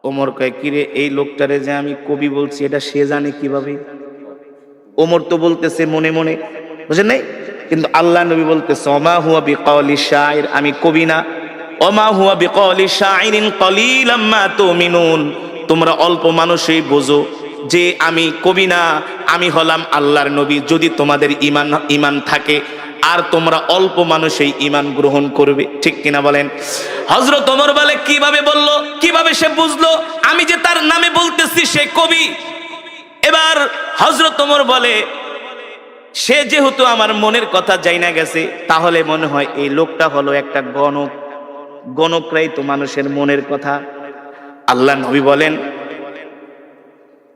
ওমর কয়, কিরে এই লোকটারে যে আমি কবি বলছি এটা সে জানে কিভাবে? ওমর তো বলতেছে মনে মনে, বুঝেন নাই? কিন্তু আল্লাহ নবী বলতেছে ওমা হুয়া বিকাউলি শাইর, আমি কবি না। ওমা হুয়া বিকাউলি শাইরিন কলিলাম মা তুমিনুন, তোমরা অল্প মানুষই বোঝো যে আমি কবি না, আমি হলাম আল্লাহর নবী। যদি তোমাদের ঈমান থাকে আর তোমরা অল্প মানুষই ঈমান গ্রহণ করবে, ঠিক কিনা বলেন? হযরত ওমর বলে, কিভাবে বললো, কিভাবে সে বুঝলো আমি যে তার নামে বলতেছি সে কবি? এবার হযরত ওমর বলে, সে যেহেতু আমার মনের কথা জানা গেছে, তাহলে মনে হয় এই লোকটা হলো একটা গণক, গণকরাই তো মানুষের মনের কথা। আল্লাহ নবী বলেন,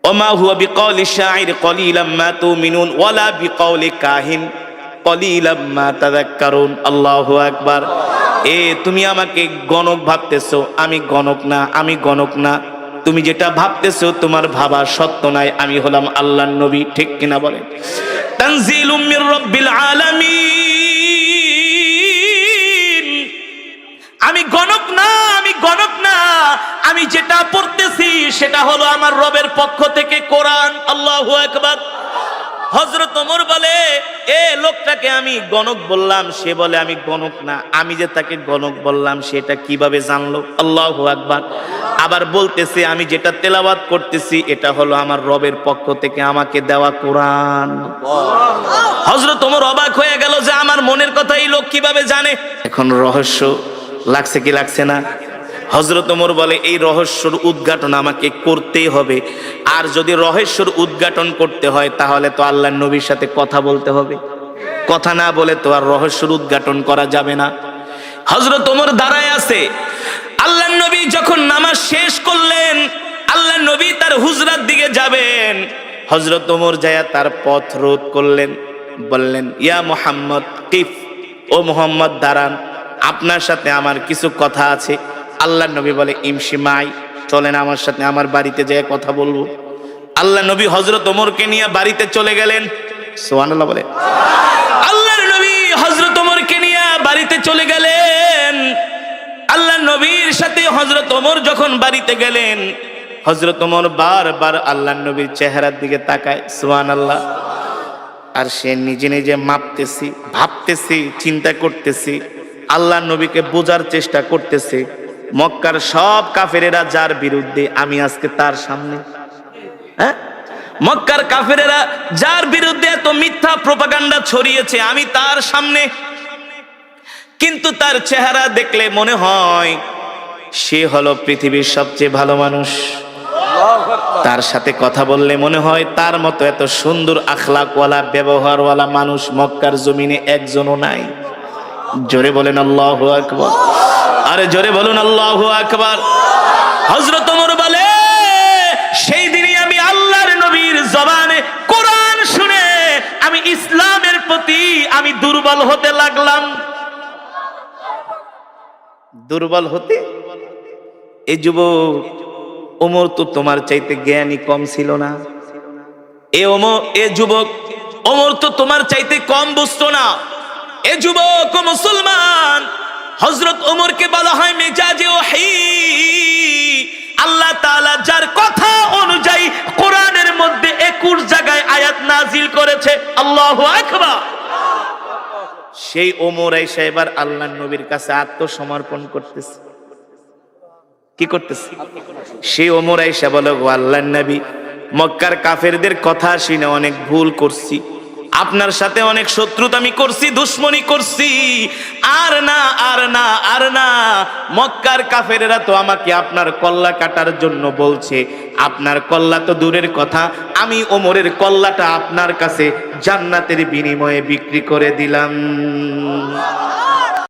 ওমা হুয়া বিকাউলি শাইর কলিলাম মা তুমিনুন ওয়ালা বিকাউলি কাহিন কলিলাম মা তাযাক্কারুন। আল্লাহু আকবার। তুমি আমাকে গণক ভাবতেছো, আমি গণক না, আমি গণক না। তুমি যেটা ভাবতেছো তোমার ভাবা সত্য নয়, আমি হলাম আল্লাহর নবী, ঠিক কিনা বলেন? তানজিলুম মির রাব্বিল আলামিন। আমি গণক না, আমি গণক না, আমি যেটা পড়তেছি সেটা হলো আমার রবের পক্ষ থেকে কোরআন। আল্লাহু আকবার। হযরত ওমর বলে, লোকটাকে আমি গণক বললাম, সে বলে আমি গণক না, আমি যে তাকে গণক বললাম সেটা কিভাবে জানলো? আল্লাহু আকবার। আবার বলতেছে আমি যেটা তেলাওয়াত করতেছি এটা হলো আমার রবের পক্ষ থেকে আমাকে দেওয়া কোরআন। হযরত ওমর অবাক হয়ে গেল যে আমার মনের কথা এই লোক কিভাবে জানে। এখন রহস্য লাগছে কি লাগছে না? হযরত ওমর বলে, এই রহস্যর উদ্ঘাটন আমাকে করতেই হবে। আর যদি রহস্যর উদ্ঘাটন করতে হয় তাহলে তো আল্লাহর নবীর সাথে কথা বলতে হবে। কথা না বলে তো আর রহস্যর উদ্ঘাটন করা যাবে না। হযরত ওমর দাঁড়ায় আছে। আল্লাহর নবী যখন নামাজ শেষ করলেন, আল্লাহর নবী তার হুজরার দিকে যাবেন, হযরত ওমর যায়া তার পথ রোধ করলেন, বললেন, ইয়া মুহাম্মদ কিফ, ও মুহাম্মদ দাঁড়ান, আপনার সাথে আমার কিছু কথা আছে। আল্লাহর নবী বলে, ইমশি মাই, চলেন আমার সাথে, আমার বাড়িতে যেয়ে কথা বলবো। আল্লাহর নবী হযরত ওমরকে নিয়ে বাড়িতে চলে গেলেন। সুবহানাল্লাহ বলে। আল্লাহর নবী হযরত ওমরকে নিয়ে বাড়িতে চলে গেলেন। আল্লাহর নবীর সাথে হযরত ওমর যখন বাড়িতে গেলেন, হযরত ওমর বারবার আল্লাহর নবীর চেহারার দিকে তাকায়। সুবহানাল্লাহ। আর সে নিজে নিজে মাপতেছি, ভাবতেছি, চিন্তা করতেছি, আল্লাহর নবীকে বোঝার চেষ্টা করতেছে। মক্কার সব কাফেরেরা যার বিরুদ্ধে, আমি আজকে তার সামনে। মক্কার কাফেরেরা যার বিরুদ্ধে এত মিথ্যা প্রোপাগান্ডা ছড়িয়েছে, আমি তার সামনে। কিন্তু তার চেহারা দেখলে মনে হয় সে হলো পৃথিবীর সবচেয়ে ভালো মানুষ। তার সাথে কথা বললে মনে হয় তার মতো এত সুন্দর আখলাকওয়ালা, ব্যবহারওয়ালা মানুষ মক্কার জমিনে একজনও নাই। জোরে বলেন আল্লাহু আকবার। আরে জোরে বলুন আল্লাহু আকবার। হযরত ওমর বলে, সেই দিনই আমি আল্লাহর নবীর জবানে কোরআন শুনে আমি ইসলামের প্রতি আমি দুর্বল হতে লাগলাম। দুর্বল হতে? এই যুবক, ওমর তো তোমার চাইতে জ্ঞানী কম ছিল না। এ যুবক, ওমর তো তোমার চাইতে কম বুঝতো না। এ যুবক ও মুসলমান, হযরত ওমরকে বলা হয় মেজাজে ওহী। আল্লাহ তাআলা যার কথা অনুযায়ী কোরআনের মধ্যে 21 জায়গায় আয়াত নাজিল করেছে। আল্লাহু আকবার। সেই ওমর আয়েশা এবার আল্লাহর নবীর কাছে আত্মসমর্পণ করতেছে। কি করতেছে? সেই ওমর আয়েশা বলে, গো আল্লাহর নবী, মক্কার কাফেরদের কথা শুনে অনেক ভুল করছি, আপনার সাথে অনেক শত্রুতা আমি করছি, দুশ্মনী করছি। আর না, আর না, আর না। মক্কার কাফেরেরা তো আমাকে আপনার কল্লা কাটার জন্য বলছে। আপনার কল্লা তো দূরের কথা, আমি ওমরের কল্লাটা আপনার কাছে জান্নাতের বিনিময়ে বিক্রি করে দিলাম।